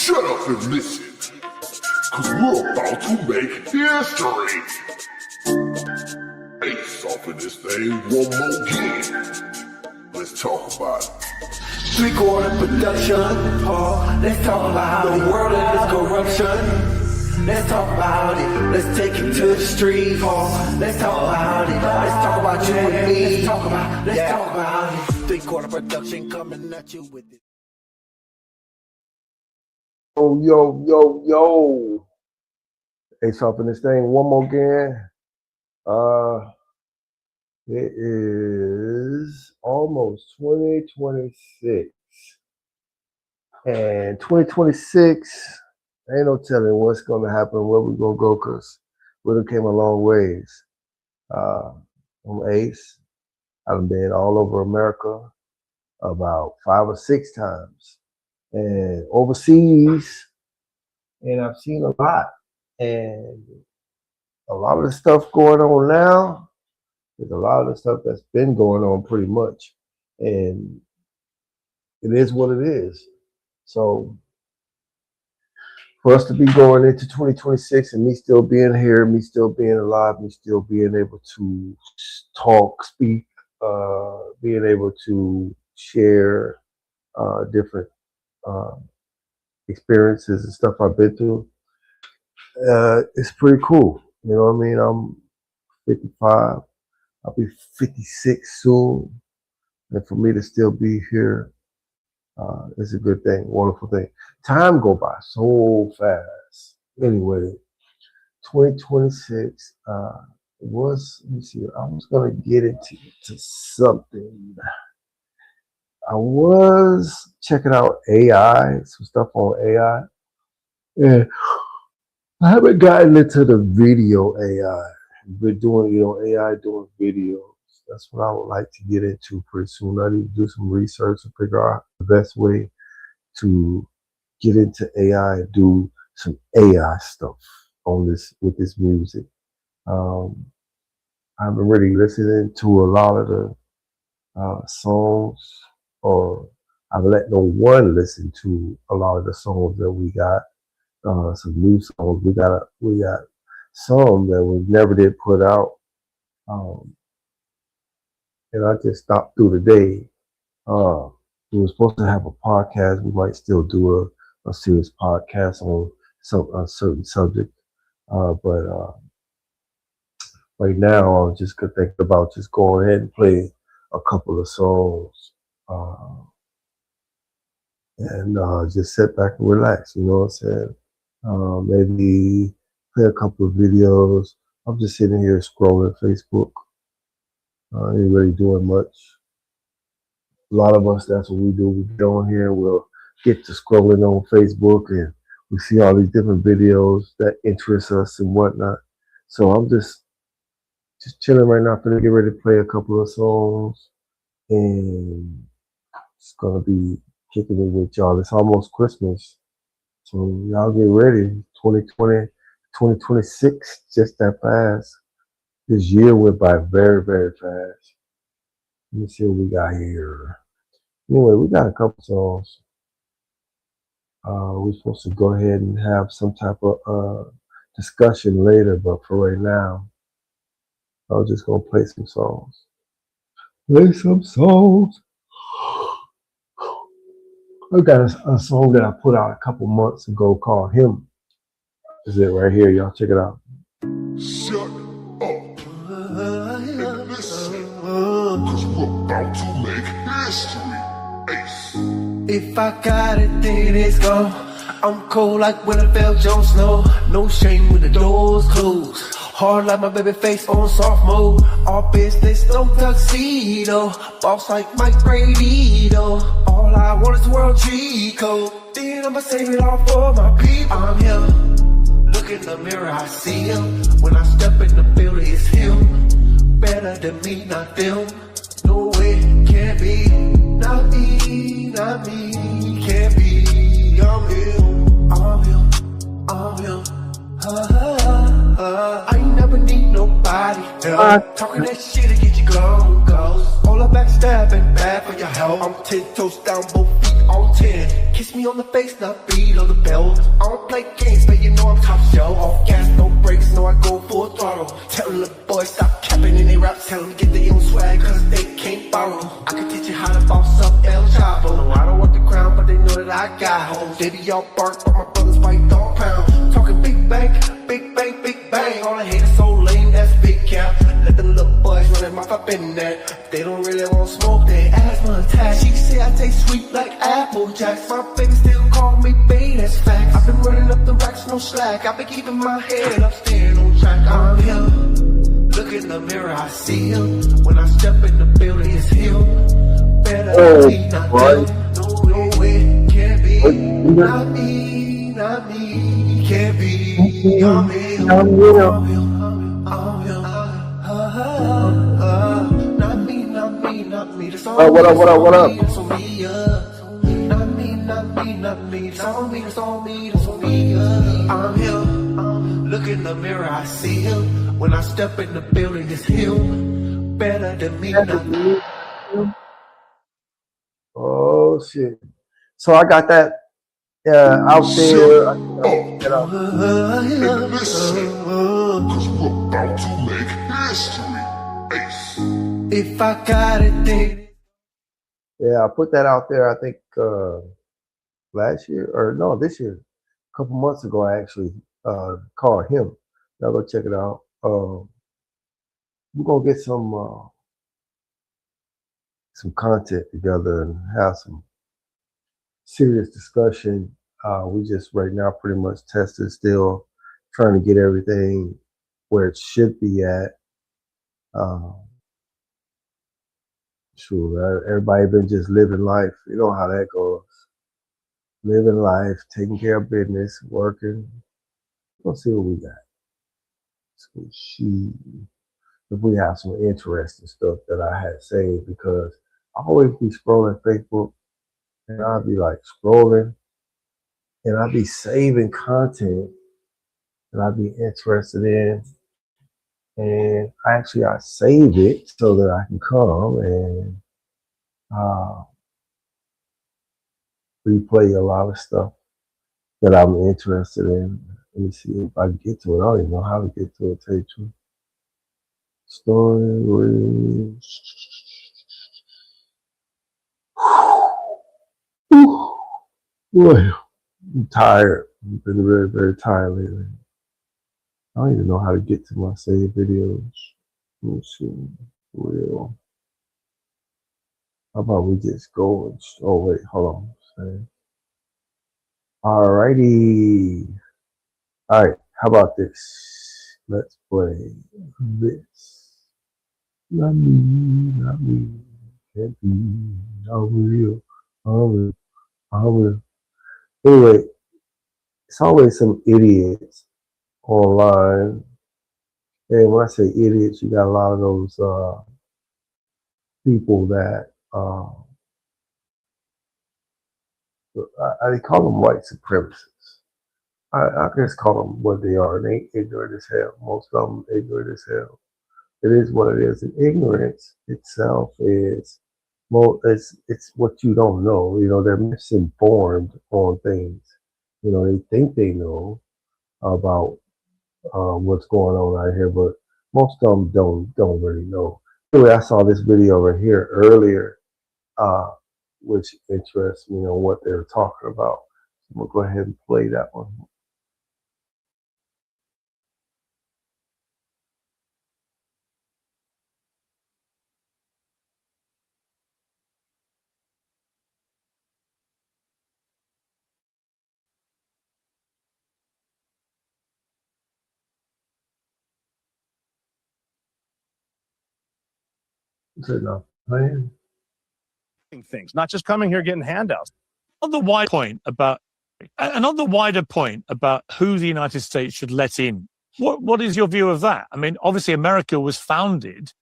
Shut up and listen, cause we're about to make history. Ace off of this thing one more again. Let's talk about it. 3/4 production. Oh, let's talk about the world and its corruption. Let's talk about it. Let's take it to the street. Oh, let's talk about it. Let's talk about you and me. Let's talk about it. 3/4 production coming at you with it. Yo. Ace off in this thing one more again. It is almost 2026. And 2026, ain't no telling what's gonna happen, where we're gonna go, cause we done came a long ways. I'm Ace. I've been all over America about 5 or 6 times. And overseas, and I've seen a lot. And a lot of the stuff going on now, there's a lot of the stuff that's been going on pretty much. And it is what it is. So for us to be going into 2026 and me still being here, me still being alive, me still being able to talk, speak, being able to share different experiences and stuff I've been through, it's pretty cool. You know what I mean? I'm 55. I'll be 56 soon. And for me to still be here is a good thing, wonderful thing. Time go by so fast. Anyway, 2026 was, let me see, I was going to get into something. I was checking out AI, some stuff on AI. And I haven't gotten into the video AI. We're doing, AI doing videos. That's what I would like to get into pretty soon. I need to do some research and figure out the best way to get into AI and do some AI stuff on this with this music. I've been really listening to a lot of the songs, or I've let no one listen to a lot of the songs that we got. Some new songs. We got some that we never did put out. And I just stopped through the day. We were supposed to have a podcast. We might still do a serious podcast on a certain subject. But right now, I was just thinking about just going ahead and play a couple of songs. And just sit back and relax, you know what I'm saying? Maybe play a couple of videos. I'm just sitting here scrolling Facebook. Ain't really doing much. A lot of us, that's what we do. We get on here, we'll get to scrolling on Facebook, and we see all these different videos that interest us and whatnot. So I'm just chilling right now. I'm gonna get ready to play a couple of songs, and it's gonna be kicking it with y'all. It's almost Christmas, so y'all get ready. 2020, 2026, just that fast. This year went by very, very fast. Let me see what we got here. Anyway, we got a couple songs. We're supposed to go ahead and have some type of discussion later, but for right now, I was just gonna play some songs. I got a song that I put out a couple months ago called Him. This is it right here, y'all. Check it out. Shut up and listen, cause we're about to make history. Ace. If I got it, then it's gone. I'm cold like when I felt Jon Snow. No shame when the doors closed. Hard like my baby face on soft mode. All business, no tuxedo. Boss like Mike Brady, though. All I want is the world cheat code. Then I'ma save it all for my people. I'm here. Look in the mirror, I see him. When I step in the building, it's him. Better than me, not them. No way, can't be. Not me, can't be. I'm him. I ain't never need nobody. Talking that shit to get you gone, goes. All the backstabbing, bad for your health. I'm 10 toes down, both feet on 10. Kiss me on the face, not below the belt. I don't play games, but you know I'm top shelf. Off gas, no brakes, no I go full throttle. Tell the boys stop capping in they raps, tell them get their own swag, cause they can't borrow. I can teach you how to boss up El Chapo. No, I don't want the crown, but they know that I got hoes. They be all bark, but my brothers fight dog pound. Talking big bang, big bang, big bang. All I hate is so lame, that's big cap. Let them little boys run their mouth up in there. If they don't really want smoke, they asthma attack. She say I taste sweet like Apple Jacks. My baby still call me bae, that's facts. I've been running up the racks, no slack. I've been keeping my head up, staying on track. I'm him. Look in the mirror, I see him. When I step in the building, it's him. Better be not them. No way, can't be. Not me, not me. Can't be. I'm him. I'm him. Not me, not me, not me. That's all What up? That's on me, Not me, not me, not me. That's all me, that's all me, that's on me, I'm him. Look in the mirror, I see him. When I step in the building, it's him. Better than me, not me. Oh shit! So I got that out there. And listen, cause we're about to make history. Ace. If I got it, then Yeah, I put that out there. I think last year or no, this year, a couple months ago. I actually called him. Now go check it out. We're gonna get some content together and have some serious discussion. We just right now pretty much testing, still trying to get everything where it should be at. Sure, everybody been just living life. You know how that goes. Living life, taking care of business, working. Let's see what we got. So if we have some interesting stuff that I had saved, because I always be scrolling Facebook and I'll be like scrolling and I'll be saving content that I'd be interested in. And I save it so that I can come and replay a lot of stuff that I'm interested in. Let me see if I can get to it. I don't even know how to get to it, tell you the truth. Story. Boy, I'm tired. I've been very, very tired lately. I don't even know how to get to my saved videos. Let me see. Real. How about we just go and oh wait, hold on. Alrighty. Alright, how about this? Let's play this. Not me, can't be. I will. Anyway, it's always some idiots online. And when I say idiots, you got a lot of those people that I call them white supremacists. I just call them what they are. They ignorant as hell. Most of them ignorant as hell. It is what it is. And ignorance itself is, well, it's what you don't know. You know, they're misinformed on things. You know, they think they know about what's going on out here, but most of them don't really know. Anyway, I saw this video right here earlier, which interests me on what they're talking about. I'm gonna go ahead and play that one. Is it not playing? Things, not just coming here getting handouts. On the wider point about who the United States should let in, what is your view of that? I mean, obviously, America was founded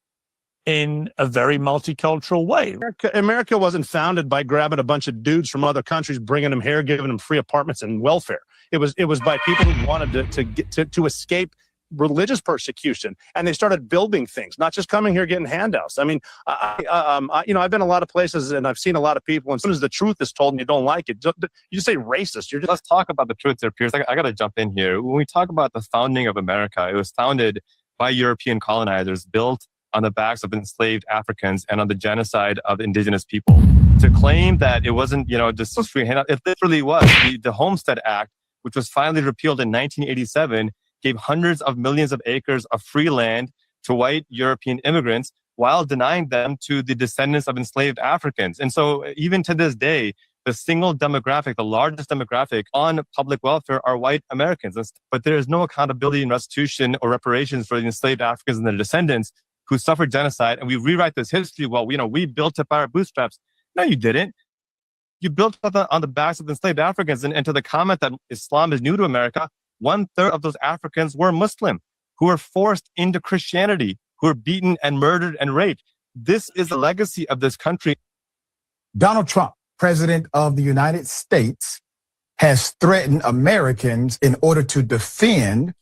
in a very multicultural way. America wasn't founded by grabbing a bunch of dudes from other countries, bringing them here, giving them free apartments and welfare. It was by people who wanted to escape religious persecution, and they started building things, not just coming here getting handouts. I mean, I've been a lot of places and I've seen a lot of people, and as soon as the truth is told and you don't like it, you just say racist. Let's talk about the truth there, Piers. I got to jump in here. When we talk about the founding of America, it was founded by European colonizers, built on the backs of enslaved Africans and on the genocide of indigenous people. To claim that it wasn't, just free handout, it literally was. The Homestead Act, which was finally repealed in 1987, gave hundreds of millions of acres of free land to white European immigrants while denying them to the descendants of enslaved Africans. And so even to this day, the single demographic, the largest demographic on public welfare are white Americans. But there is no accountability and restitution or reparations for the enslaved Africans and their descendants who suffered genocide. And we rewrite this history. Well, we built it by our bootstraps. No, you didn't. You built it on the backs of enslaved Africans. And to the comment that Islam is new to America, 1/3 of those Africans were Muslim, who were forced into Christianity, who were beaten and murdered and raped. This is the legacy of this country. Donald Trump, President of the United States, has threatened Americans in order to defend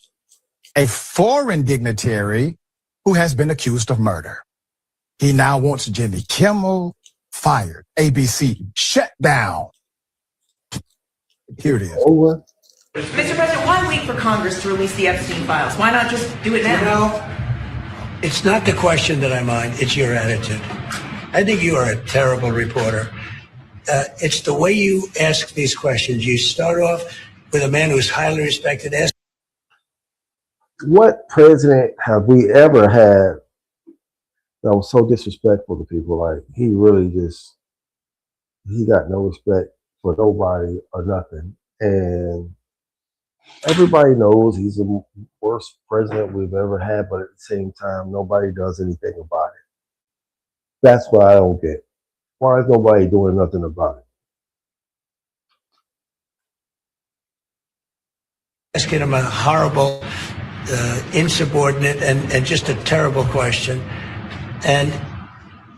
a foreign dignitary who has been accused of murder. He now wants Jimmy Kimmel fired, ABC shut down. Here it is. Over. Mr. President, why wait for Congress to release the Epstein files? Why not just do it now? It's not the question that I mind, it's your attitude. I think you are a terrible reporter. It's the way you ask these questions. You start off with a man who's highly respected. What president have we ever had that was so disrespectful to people? Like, he really he got no respect for nobody or nothing. And everybody knows he's the worst president we've ever had, but at the same time, nobody does anything about it. That's what I don't get. Why is nobody doing nothing about it? Asking him a horrible, insubordinate, and just a terrible question. And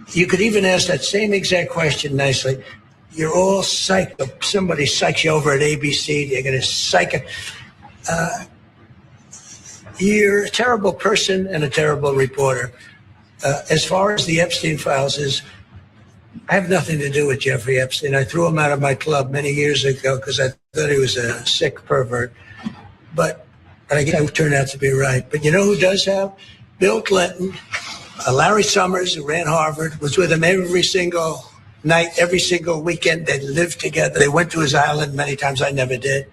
you could even ask that same exact question nicely. You're all psyched. Somebody psychs you over at ABC. They're going to psych it. You're a terrible person and a terrible reporter. As far as the Epstein files is, I have nothing to do with Jeffrey Epstein. I threw him out of my club many years ago because I thought he was a sick pervert. But I guess I turned out to be right. But you know who does have? Bill Clinton, Larry Summers, who ran Harvard, was with him every single night, every single weekend. They lived together. They went to his island many times. I never did.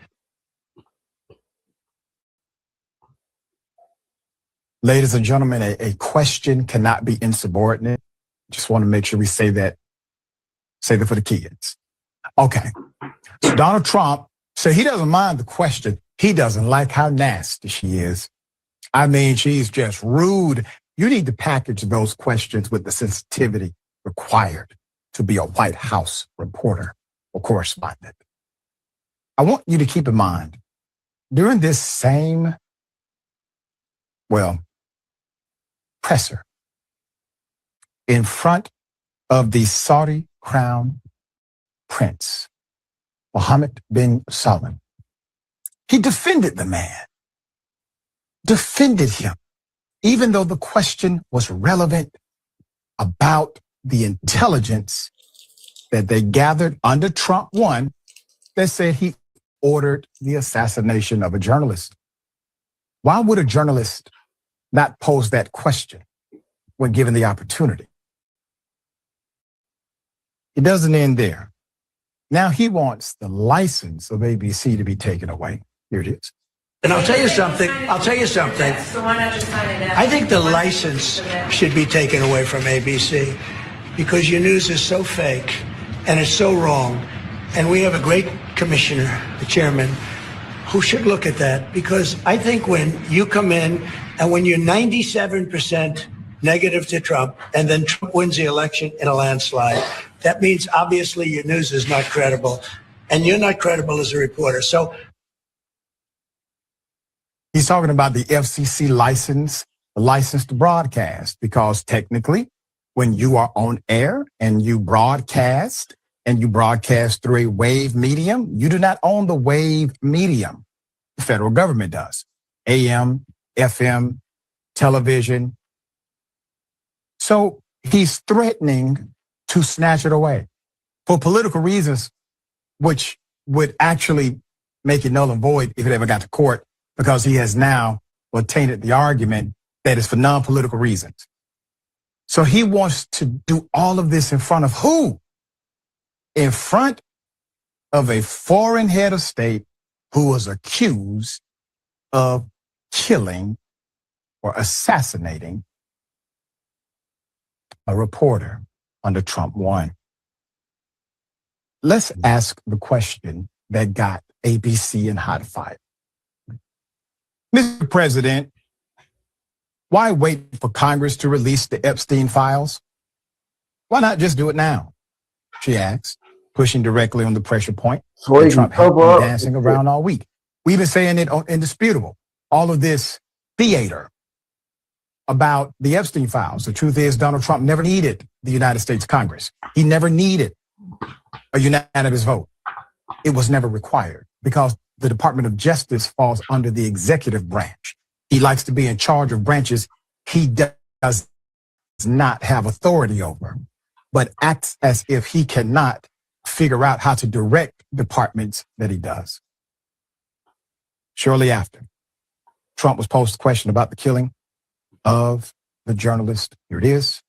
Ladies and gentlemen, a question cannot be insubordinate. Just want to make sure we say that for the kids. Okay. So Donald Trump said he doesn't mind the question. He doesn't like how nasty she is. I mean, she's just rude. You need to package those questions with the sensitivity required to be a White House reporter or correspondent. I want you to keep in mind, during this same, presser in front of the Saudi crown prince, Mohammed bin Salman, he defended the man, defended him, even though the question was relevant about the intelligence that they gathered under Trump 1 that said he ordered the assassination of a journalist. Why would a journalist not pose that question when given the opportunity? It doesn't end there. Now he wants the license of ABC to be taken away. Here it is. And I'll tell you something. So why not just sign it now? I think the license should be taken away from ABC because your news is so fake and it's so wrong. And we have a great commissioner, the chairman, who should look at that, because I think when you come in and when you're 97% negative to Trump and then Trump wins the election in a landslide, that means obviously your news is not credible and you're not credible as a reporter. So he's talking about the FCC license, the license to broadcast, because technically when you are on air and you broadcast through a wave medium, you do not own the wave medium. The federal government does. AM, FM, television. So he's threatening to snatch it away for political reasons, which would actually make it null and void if it ever got to court, because he has now tainted the argument that it's for non-political reasons. So he wants to do all of this in front of who? In front of a foreign head of state who was accused of killing or assassinating a reporter under Trump 1. Let's ask the question that got ABC in hot fire. Mr. President, why wait for Congress to release the Epstein files? Why not just do it now? She asked, pushing directly on the pressure point. So he Trump can had cover been up. dancing around all week. We've been saying it indisputable. All of this theater about the Epstein files. The truth is, Donald Trump never needed the United States Congress. He never needed a unanimous vote. It was never required because the Department of Justice falls under the executive branch. He likes to be in charge of branches he does not have authority over, but acts as if he cannot figure out how to direct departments that he does. Shortly after, Trump was posed a question about the killing of the journalist. Here it is.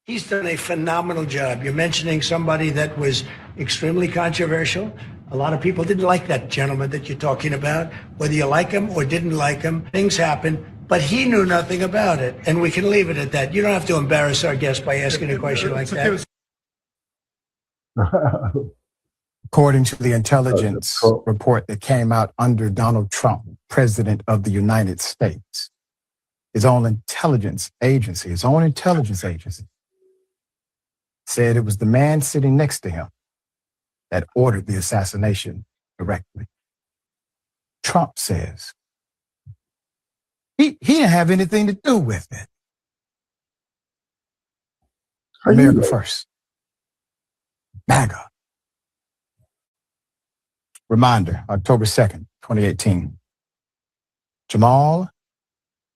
He's done a phenomenal job. You're mentioning somebody that was extremely controversial. A lot of people didn't like that gentleman that you're talking about. Whether you like him or didn't like him, things happen, but he knew nothing about it. And we can leave it at that. You don't have to embarrass our guest by asking a question like that. According to the intelligence report that came out under Donald Trump, President of the United States, his own intelligence agency said it was the man sitting next to him that ordered the assassination directly. Trump says he didn't have anything to do with it. America first. MAGA. Reminder, October 2nd, 2018. Jamal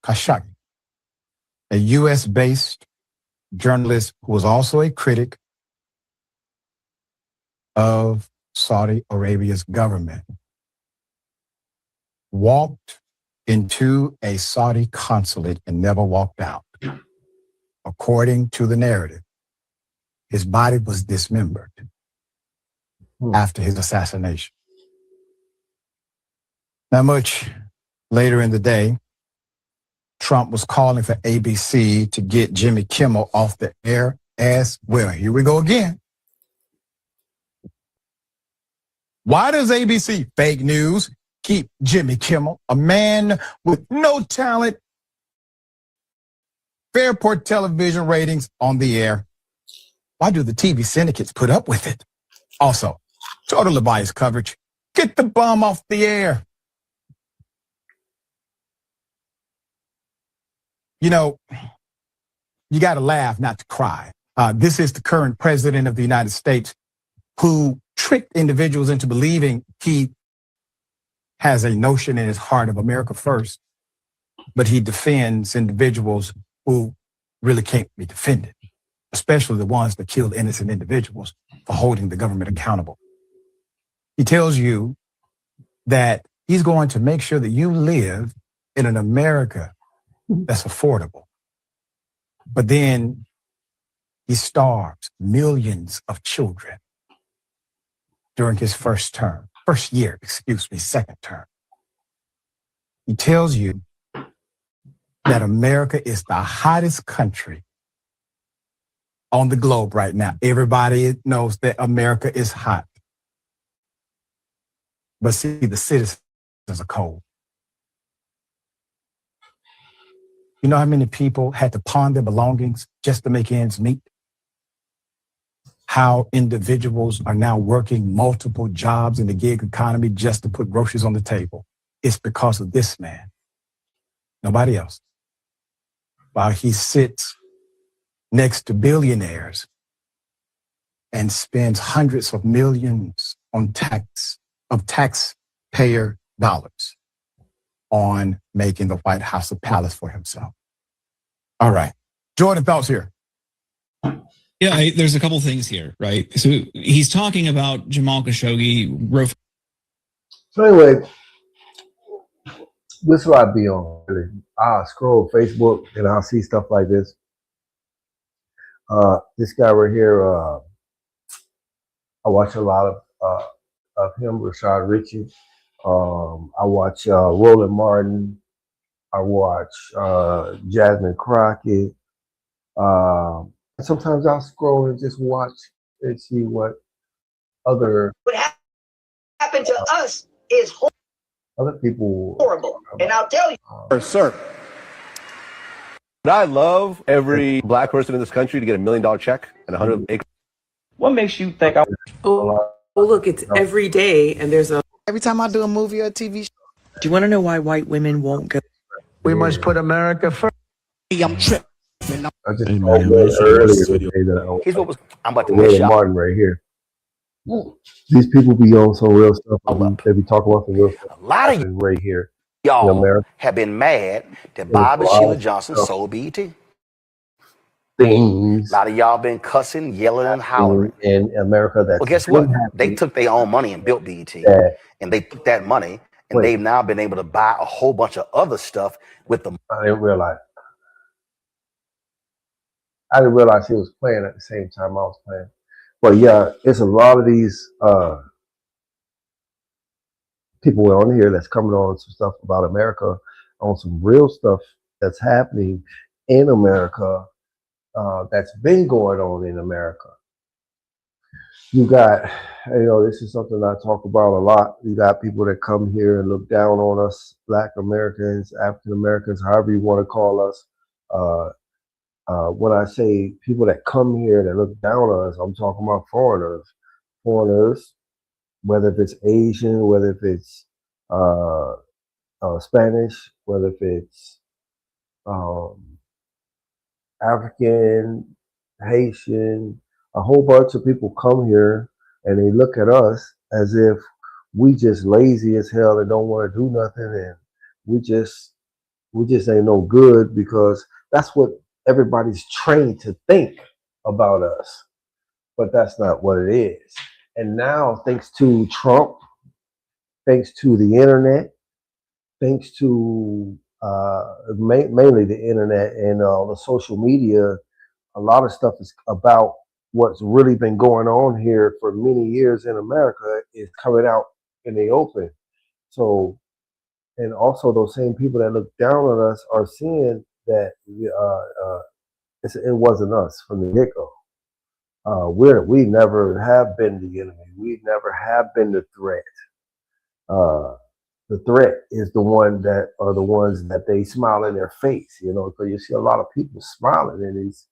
Khashoggi, a U.S.-based journalist who was also a critic of Saudi Arabia's government, walked into a Saudi consulate and never walked out. According to the narrative, his body was dismembered after his assassination. Not much later in the day, Trump was calling for ABC to get Jimmy Kimmel off the air as well. Here we go again. Why does ABC, fake news, keep Jimmy Kimmel, a man with no talent, Fairport television ratings, on the air? Why do the TV syndicates put up with it? Also, totally biased coverage. Get the bum off the air. You know, you got to laugh, not to cry. This is the current president of the United States who tricked individuals into believing he has a notion in his heart of America first, but he defends individuals who really can't be defended, especially the ones that killed innocent individuals, for holding the government accountable. He tells you that he's going to make sure that you live in an America that's affordable. But then he starves millions of children during his second term. He tells you that America is the hottest country on the globe right now. Everybody knows that America is hot. But see, the citizens are cold. You know how many people had to pawn their belongings just to make ends meet? How individuals are now working multiple jobs in the gig economy just to put groceries on the table. It's because of this man. Nobody else. While he sits next to billionaires and spends hundreds of millions on taxpayer dollars. on making the White House a palace for himself. All right. Jordan Phelps here. Yeah, there's a couple things here, right? So he's talking about Jamal Khashoggi. So anyway, this is what I be on. Really. I scroll Facebook and I'll see stuff like this. This guy right here, I watch a lot of him, Rashad Ritchie. I watch Roland Martin. I watch Jasmine Crockett. Sometimes I'll scroll and just watch and see what other What happened to us is other people horrible. And I'll tell you. Sir, would I love every black person in this country to get $1 million check and 100 acres? What makes you think Oh, look, it's every day and there's a... Every time I do a movie or a TV show. Do you want to know why white women won't go? We must put America first. I'm tripping. I just earlier today that Here's what was I'm about to Roland miss y'all. Martin right here. These people be on some real stuff. They be talking about some real stuff. A lot of right here. y'all America. have been mad that Bob and Sheila Johnson sold BET. Things A lot of y'all been cussing, yelling, and hollering. in America that Well, guess what? They took their own money and built BET, and they took that money and they've now been able to buy a whole bunch of other stuff with the. I didn't realize. I didn't realize he was playing at the same time I was playing. But yeah, it's a lot of these people on here that's coming on some stuff about America, on some real stuff that's happening in America, that's been going on in America. You got, this is something I talk about a lot. You got people that come here and look down on us, Black Americans, African Americans, however you want to call us. When I say people that come here that look down on us, I'm talking about foreigners. Foreigners, whether if it's Asian, whether if it's Spanish, whether if it's African, Haitian, a whole bunch of people come here and they look at us as if we just lazy as hell and don't want to do nothing, and we just ain't no good, because that's what everybody's trained to think about us. But that's not what it is. And now, thanks to Trump, thanks to the internet, thanks to mainly the internet and the social media, a lot of stuff is about what's really been going on here for many years in America is coming out in the open. So, and also those same people that look down on us are seeing that it wasn't us from the get-go. We never have been the enemy. We never have been the threat. The threat is the ones that they smile in their face, because you see a lot of people smiling in these,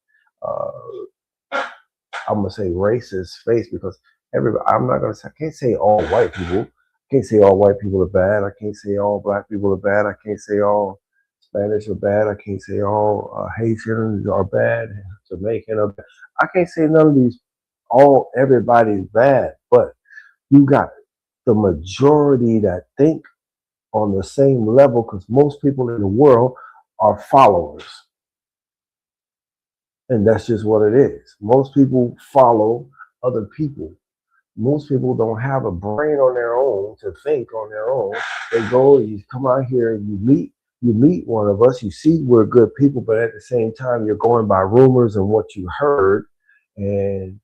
I'm gonna say racist face, because I can't say all white people. I can't say all white people are bad. I can't say all black people are bad. I can't say all Spanish are bad. I can't say all Haitians are bad. Jamaican are bad. I can't say none of these. Everybody's bad, but you got the majority that think on the same level, because most people in the world are followers. And that's just what it is. Most people follow other people. Most people don't have a brain on their own to think on their own. They go, you come out here and you meet one of us, you see we're good people, but at the same time, you're going by rumors and what you heard. And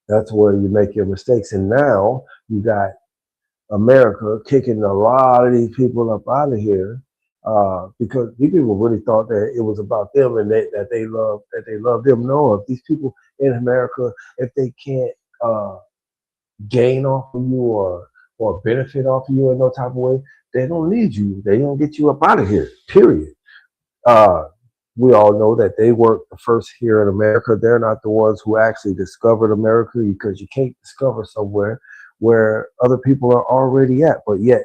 that's where you make your mistakes. And now you got America kicking a lot of these people up out of here, because these people really thought that it was about them and that they love them. No, if these people in America, if they can't gain off of you or benefit off of you in no type of way, they don't need you. They don't get you up out of here, period. We all know that they weren't the first here in America. They're not the ones who actually discovered America, because you can't discover somewhere where other people are already at. But yet,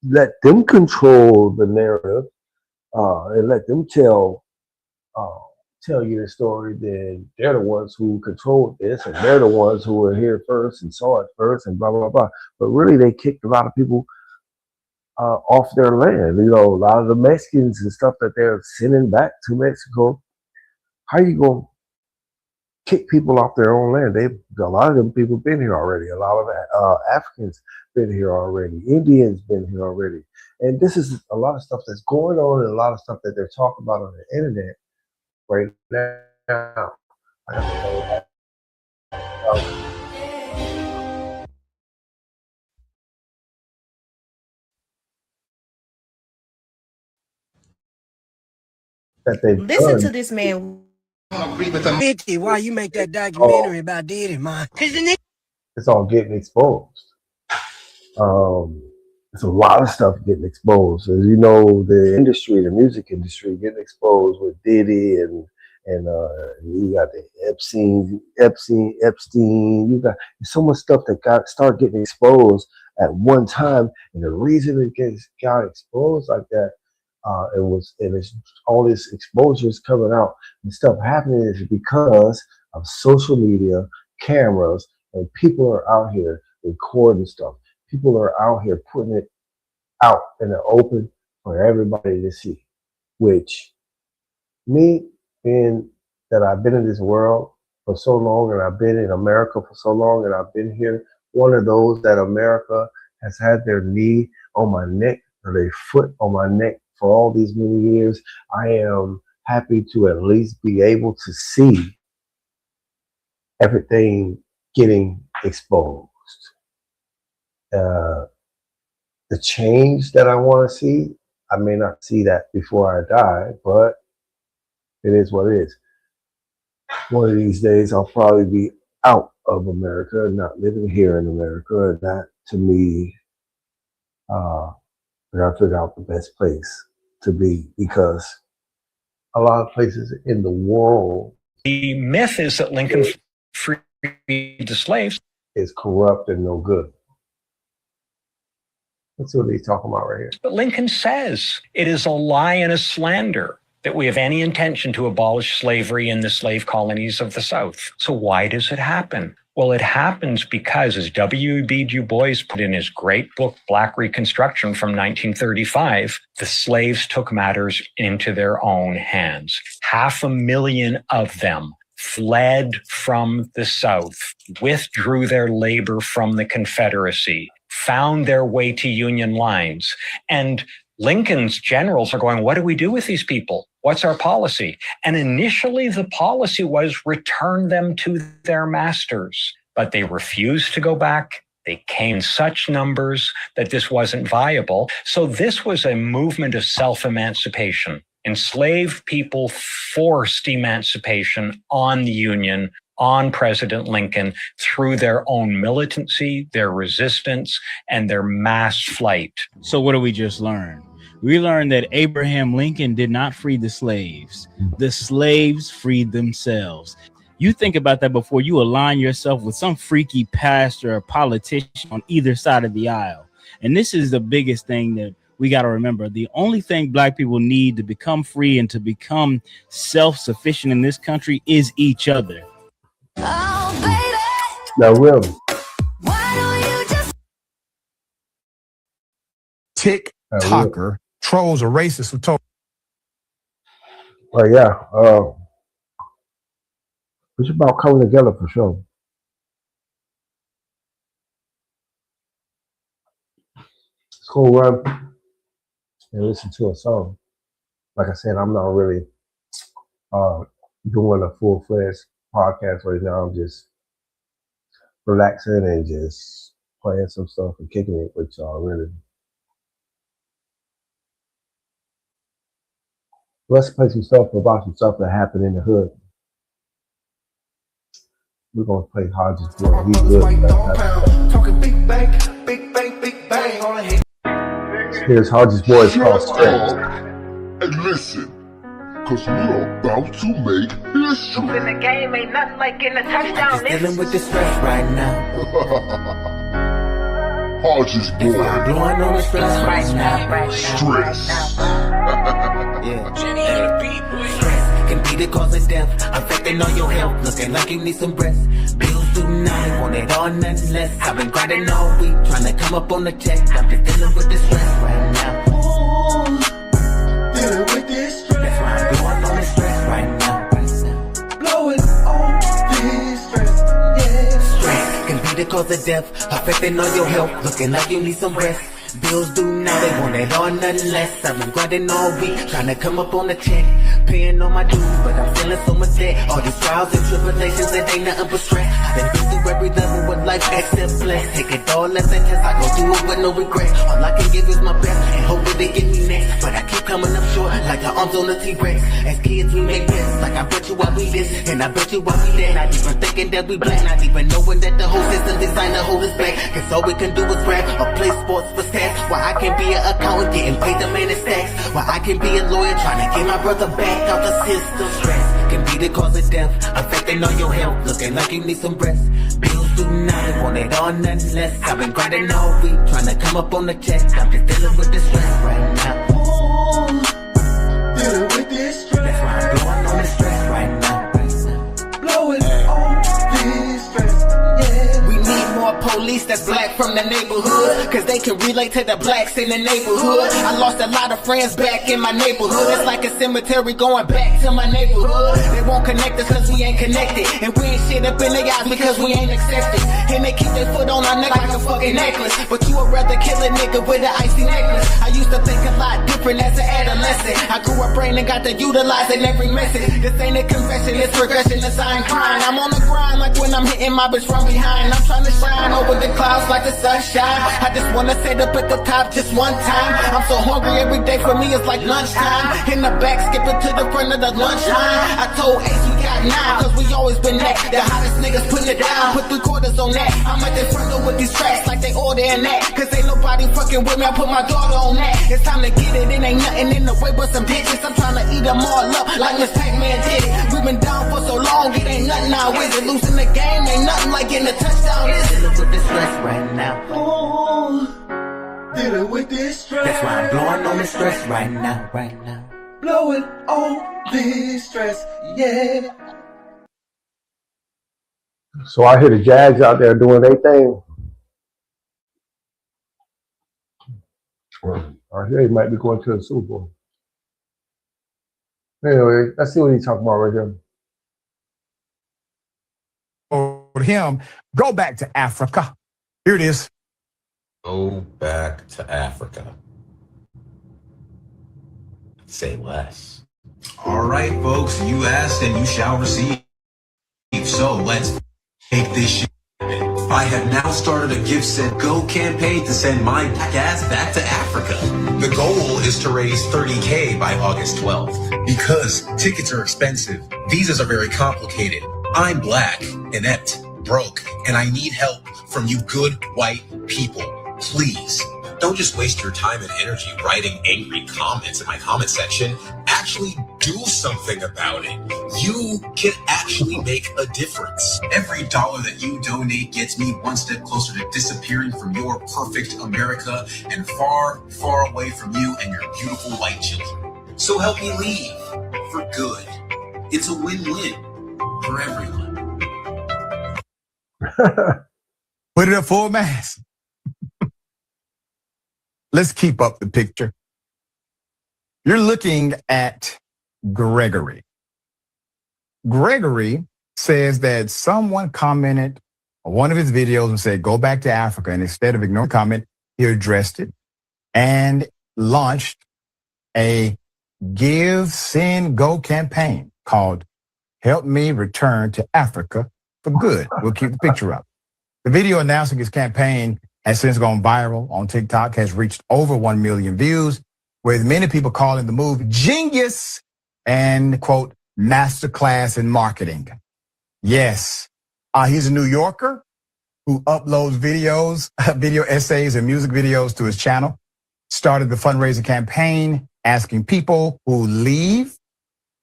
let them control the narrative and let them tell you the story. Then they're the ones who controlled this, and they're the ones who were here first and saw it first, and blah blah blah. But really, they kicked a lot of people off their land. You know, a lot of the Mexicans and stuff that they're sending back to Mexico. How you gonna kick people off their own land? A lot of them people been here already. A lot of Africans been here already. Indians been here already. And this is a lot of stuff that's going on, and a lot of stuff that they're talking about on the internet right now. That they've Listen done. to this man. Why you make that documentary about Diddy, man? It's all getting exposed. There's a lot of stuff getting exposed. As you know, the industry, the music industry, getting exposed with Diddy and you got the Epstein. You got so much stuff that start getting exposed at one time, and the reason it got exposed like that, it's all this exposure is coming out and stuff happening is because of social media, cameras, and people are out here recording stuff. People are out here putting it out in the open for everybody to see. Which me, being that I've been in this world for so long, and I've been in America for so long, and I've been here, one of those that America has had their knee on my neck or their foot on my neck for all these many years, I am happy to at least be able to see everything getting exposed. The change that I want to see, I may not see that before I die, but it is what it is. One of these days, I'll probably be out of America, not living here in America. And that, to me, I gotta figure out the best place to be, because a lot of places in the world, the myth is that Lincoln freed the slaves. Is corrupt and no good. That's what he's talking about right here. But Lincoln says it is a lie and a slander that we have any intention to abolish slavery in the slave colonies of the South. So why does it happen? Well, it happens because, as W.E.B. Du Bois put in his great book, Black Reconstruction from 1935, the slaves took matters into their own hands. 500,000 of them fled from the South, withdrew their labor from the Confederacy, found their way to Union lines. And Lincoln's generals are going, what do we do with these people? What's our policy? And initially the policy was return them to their masters, but they refused to go back. They came in such numbers that this wasn't viable. So this was a movement of self-emancipation. Enslaved people forced emancipation on the Union, on President Lincoln, through their own militancy, their resistance, and their mass flight. So what do we just learn? We learned that Abraham Lincoln did not free the slaves. The slaves freed themselves. You think about that before you align yourself with some freaky pastor or politician on either side of the aisle. And this is the biggest thing that we got to remember. The only thing Black people need to become free and to become self-sufficient in this country is each other. Now, Will, TikToker trolls a racist who told. Well, yeah, it's about coming together for sure. Let's go run and listen to a song. Like I said, I'm not really doing a full-fledged podcast right now. I'm just relaxing and just playing some stuff and kicking it with y'all, really. Let's play some stuff about some stuff that happened in the hood. We're gonna play Hodges Boy. He's good. Here's Hodges Boy. It's called Stretch. And listen, cause we're about to make history. In the game ain't nothing like getting a touchdown. Dealing with the stress right now. Hodges Boy. Blowing on the stress right now. Stress. Yeah. Jenny and the beat, boy. can be the cause of death, affecting all your health, looking like you need some rest. Bills due now, want it all, nothing less. I've been grinding all week, trying to come up on the check. I'm just dealing with the stress right now. Dealing with this stress. That's why I'm blowing on this stress right now. Blowing on this stress, yeah. Stress can be the cause of death, affecting all your health, looking like you need some rest. Bills due now, they want it all, nothing less. I've been grinding all week, trying to come up on the check. Paying all my dues, but I'm feeling so much debt. All these trials and tribulations, it ain't nothing but stress. I've been through every level with life except blessed. Take it all as a test, I go through it with no regrets. All I can give is my best, and hope that they get me next. But I keep coming up short, like the arms on the T-Rex. As kids, we make bets, like I bet you I be this, and I bet you I be that. Not even thinking that we black, not even knowing that the whole system designed to hold us back. Cause all we can do is rap, or play sports for stats. Why I can't be an accountant, getting paid the man in stacks. Why I can't be a lawyer, trying to get my brother back out the system. Stress can be the cause of death, affecting all your health, looking like you need some rest. Bills due now, they want it all, nothing less. I've been grinding all week, trying to come up on the check. I'm just dealing with the stress right now. Dealing with this stress. That's why I'm blowing on the stress right now. Blowing on this stress, yeah. We need more police that's black from the neighborhood, cause they can relate to the blacks in the neighborhood. I lost a lot of friends back in my neighborhood. It's like a cemetery going back to my neighborhood. They won't connect us cause we ain't connected, and we ain't shit up in their eyes because we ain't accepted. And they keep their foot on our neck like a fucking necklace, but you would rather kill a nigga with an icy necklace. I used to think a lot different as an adolescent. I grew up brain and got to utilizing every message. This ain't a confession, it's regression, it's I ain't crying. I'm on the grind like when I'm hitting my bitch from behind. I'm trying to shine over the clouds like the sunshine. I just wanna sit up at the top just one time. I'm so hungry every day, for me it's like lunchtime. In the back, skipping to the front of the lunch line. I told Ace we got 9, cause we always been that. The hottest niggas putting it down, put 3/4 on that. I'm at the front door with these tracks like they ordering that. Cause ain't nobody fucking with me, I put my daughter on that. It's time to get it, it ain't nothing in the way but some bitches. I'm trying to eat them all up like Miss Pac-Man did it. We've been down for so long, it ain't nothing now, is it? Losing the game ain't nothing like getting a touchdown, is it? Look at this stress right now. Ooh, dealing with this stress. That's why I'm blowing on the stress right now, right now. Blowing on this stress, yeah. So I hear the Jags out there doing their thing. I hear he might be going to the Super Bowl. Anyway, let's see what he's talking about right here. For him, go back to Africa. Here it is. Go back to Africa. Say less. All right, folks, you asked and you shall receive. So let's take this shit. I have now started a Give Send Go campaign to send my black ass back to Africa. The goal is to raise $30K by August 12th. Because tickets are expensive, visas are very complicated. I'm black, inept, broke, and I need help from you good white people. Please, don't just waste your time and energy writing angry comments in my comment section. Actually do something about it. You can actually make a difference. Every dollar that you donate gets me one step closer to disappearing from your perfect America and far, far away from you and your beautiful white children. So help me leave for good. It's a win-win for everyone. Put it up full mass. Let's keep up the picture. You're looking at Gregory. Gregory says that someone commented on one of his videos and said, go back to Africa. And instead of ignoring the comment, he addressed it and launched a Give, Send, Go campaign called Help Me Return to Africa for Good. We'll keep the picture up. The video announcing his campaign has since gone viral on TikTok, has reached over 1 million views, with many people calling the move genius and, quote, masterclass in marketing. Yes, he's a New Yorker who uploads videos, video essays and music videos to his channel, started the fundraising campaign asking people who leave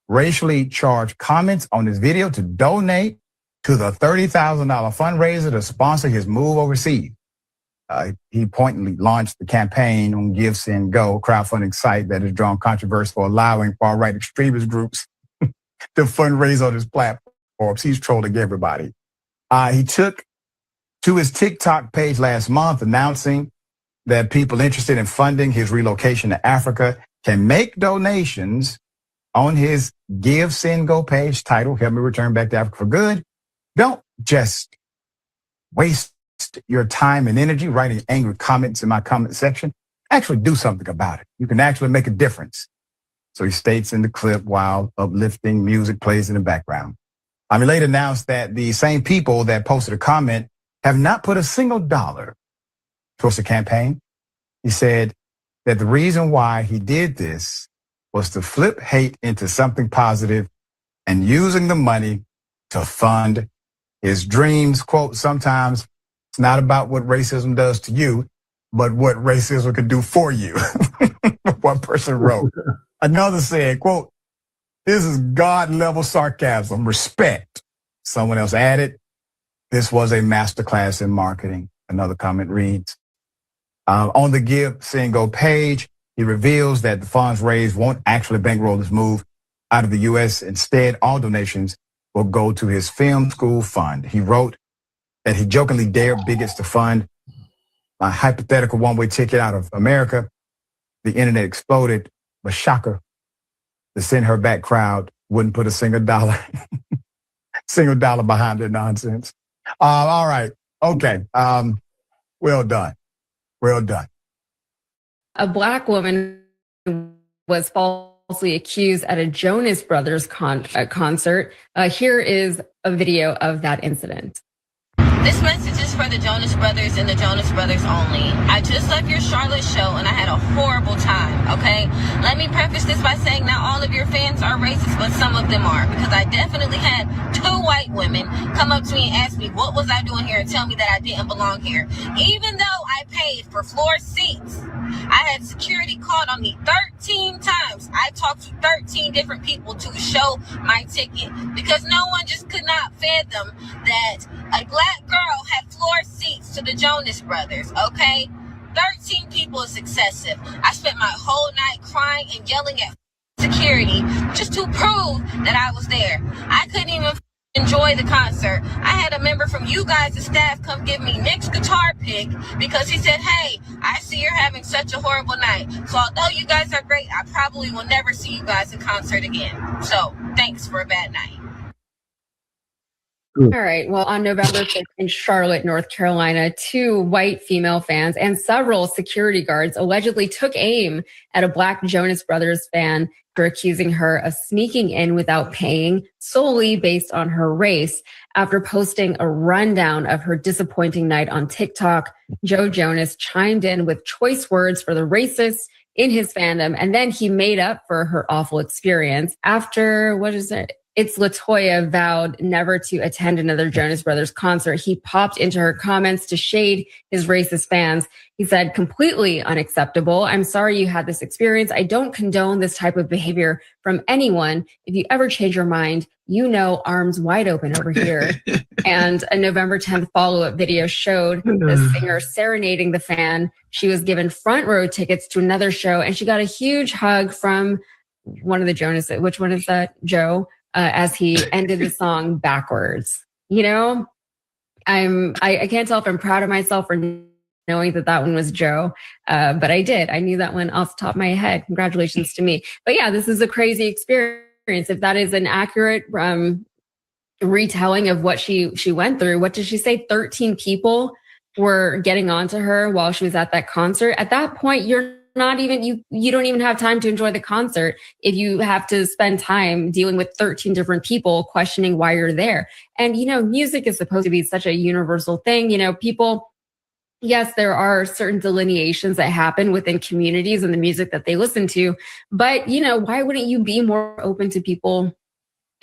racially charged comments on his video to donate to the $30,000 fundraiser to sponsor his move overseas. He pointedly launched the campaign on Give, Send, Go, crowdfunding site that has drawn controversy for allowing far-right extremist groups to fundraise on his platforms. He's trolling everybody. He took to his TikTok page last month announcing that people interested in funding his relocation to Africa can make donations on his Give, Send, Go page titled Help Me Return Back to Africa for Good. Don't just waste your time and energy writing angry comments in my comment section. Actually do something about it. You can actually make a difference. So he states in the clip while uplifting music plays in the background. He later announced that the same people that posted a comment have not put a single dollar towards the campaign. He said that the reason why he did this was to flip hate into something positive and using the money to fund his dreams. Quote, sometimes it's not about what racism does to you, but what racism could do for you. One person wrote. Another said, quote, this is God-level sarcasm, respect. Someone else added, this was a masterclass in marketing. Another comment reads, on the Give, Send, Go page, he reveals that the funds raised won't actually bankroll this move out of the U.S. Instead, all donations will go to his film school fund. He wrote that he jokingly dared bigots to fund a hypothetical one-way ticket out of America. The internet exploded, but shocker, the Send Her Back crowd wouldn't put a single dollar behind their nonsense. All right. Okay. Well done. Well done. A Black woman was falsely accused at a Jonas Brothers concert. Here is a video of that incident. This message is for the Jonas Brothers and the Jonas Brothers only. I just left your Charlotte show and I had a horrible time, okay? Let me preface this by saying not all of your fans are racist, but some of them are. Because I definitely had 2 white women come up to me and ask me what was I doing here and tell me that I didn't belong here. Even though I paid for floor seats, I had security called on me 13 times. I talked to 13 different people to show my ticket because no one just could not fathom that a Black girl had floor seats to the Jonas Brothers, okay? 13 people is excessive. I spent my whole night crying and yelling at security just to prove that I was there. I couldn't even enjoy the concert. I had a member from you guys' staff come give me Nick's guitar pick because he said, hey, I see you're having such a horrible night. So although you guys are great, I probably will never see you guys in concert again. So thanks for a bad night. All right. Well, on November 5th in Charlotte, North Carolina, 2 white female fans and several security guards allegedly took aim at a Black Jonas Brothers fan for accusing her of sneaking in without paying solely based on her race. After posting a rundown of her disappointing night on TikTok, Joe Jonas chimed in with choice words for the racists in his fandom, and then he made up for her awful experience. After, It's LaToya vowed never to attend another Jonas Brothers concert. He popped into her comments to shade his racist fans. He said, completely unacceptable. I'm sorry you had this experience. I don't condone this type of behavior from anyone. If you ever change your mind, you know, arms wide open over here. And a November 10th follow-up video showed the singer serenading the fan. She was given front row tickets to another show, and she got a huge hug from one of the Jonas. Which one is that? Joe. As he ended the song backwards. You know, I can't tell if I'm proud of myself for knowing that one was Joe, but I did. I knew that one off the top of my head. Congratulations to me. But yeah, this is a crazy experience. If that is an accurate retelling of what she went through, what did she say? 13 people were getting onto her while she was at that concert. At that point, you're not even, you don't even have time to enjoy the concert if you have to spend time dealing with 13 different people questioning why you're there. And, you know, music is supposed to be such a universal thing. You know, people, yes, there are certain delineations that happen within communities and the music that they listen to, but, you know, why wouldn't you be more open to people?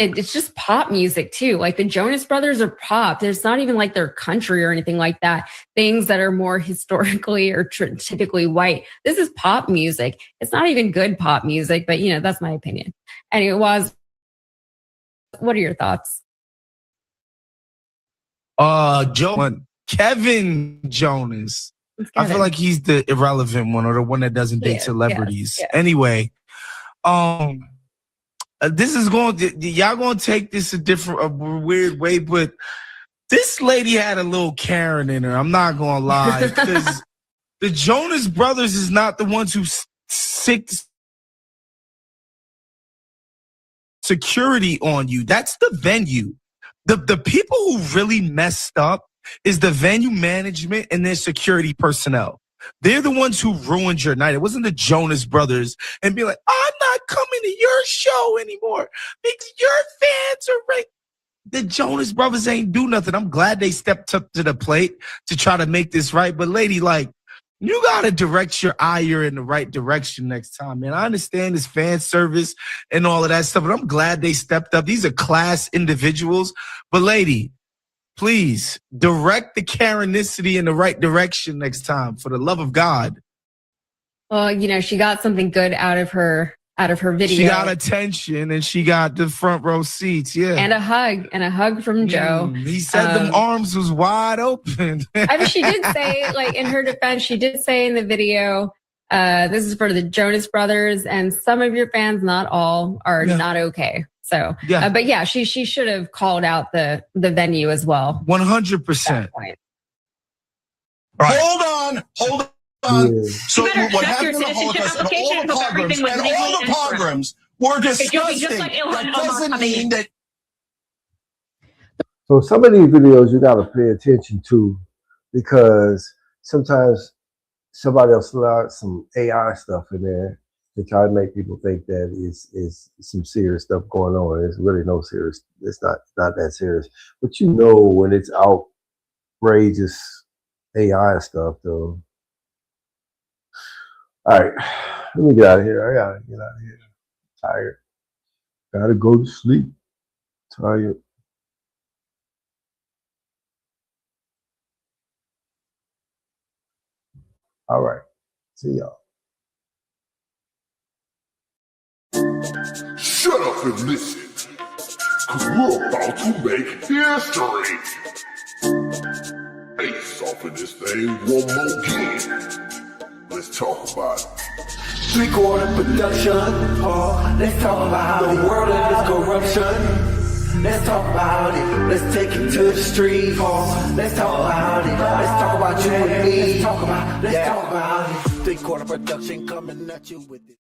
It's just pop music too. Like the Jonas Brothers are pop. There's not even like their country or anything like that. Things that are more historically or typically white. This is pop music. It's not even good pop music, but you know, that's my opinion. Anyway, what are your thoughts? Kevin Jonas. I feel like he's the irrelevant one or the one that doesn't date celebrities. Yeah. Anyway, this is y'all going to take this a weird way, but this lady had a little Karen in her. I'm not going to lie, because the Jonas Brothers is not the ones who sick security on you. That's the venue. The people who really messed up is the venue management and their security personnel. They're the ones who ruined your night. It wasn't the Jonas Brothers and be like, I'm not coming to your show anymore because your fans are right. The Jonas Brothers ain't do nothing. I'm glad they stepped up to the plate to try to make this right. But lady, like, you got to direct your ire in the right direction next time, man. I understand this fan service and all of that stuff, but I'm glad they stepped up. These are class individuals. But lady, please direct the Karenicity in the right direction next time, for the love of God. Well, you know, she got something good out of her video. She got attention and she got the front row seats, yeah. And a hug from Joe. He said them arms was wide open. I mean, she did say, like, in her defense, she did say in the video, this is for the Jonas Brothers, and some of your fans, not all, are not okay. So, but yeah, she should have called out the venue as well. 100%. Hold on. You So better what check your happened in the citizenship Holocaust and application all the if everything was pogroms legally were incorrect. Because you'll be disgusting. just like Ilhan That Omar doesn't coming mean in. that So some of these videos you got to pay attention to, because sometimes somebody will slide some AI stuff in there to try to make people think that is some serious stuff going on. It's really no serious. It's not that serious. But you know when it's outrageous AI stuff, though. All right, let me get out of here. I gotta get out of here. Tired. Gotta go to sleep. Tired. All right. See y'all. Shut up and listen, cause we're about to make history. Face off in this thing one more again. Let's talk about it. 3/4 production. Oh, let's talk about the world of this corruption. Let's talk about it. Let's take it to the street. Oh, let's talk about it. Let's talk about you and me. Let's talk about it. 3/4 production coming at you with it.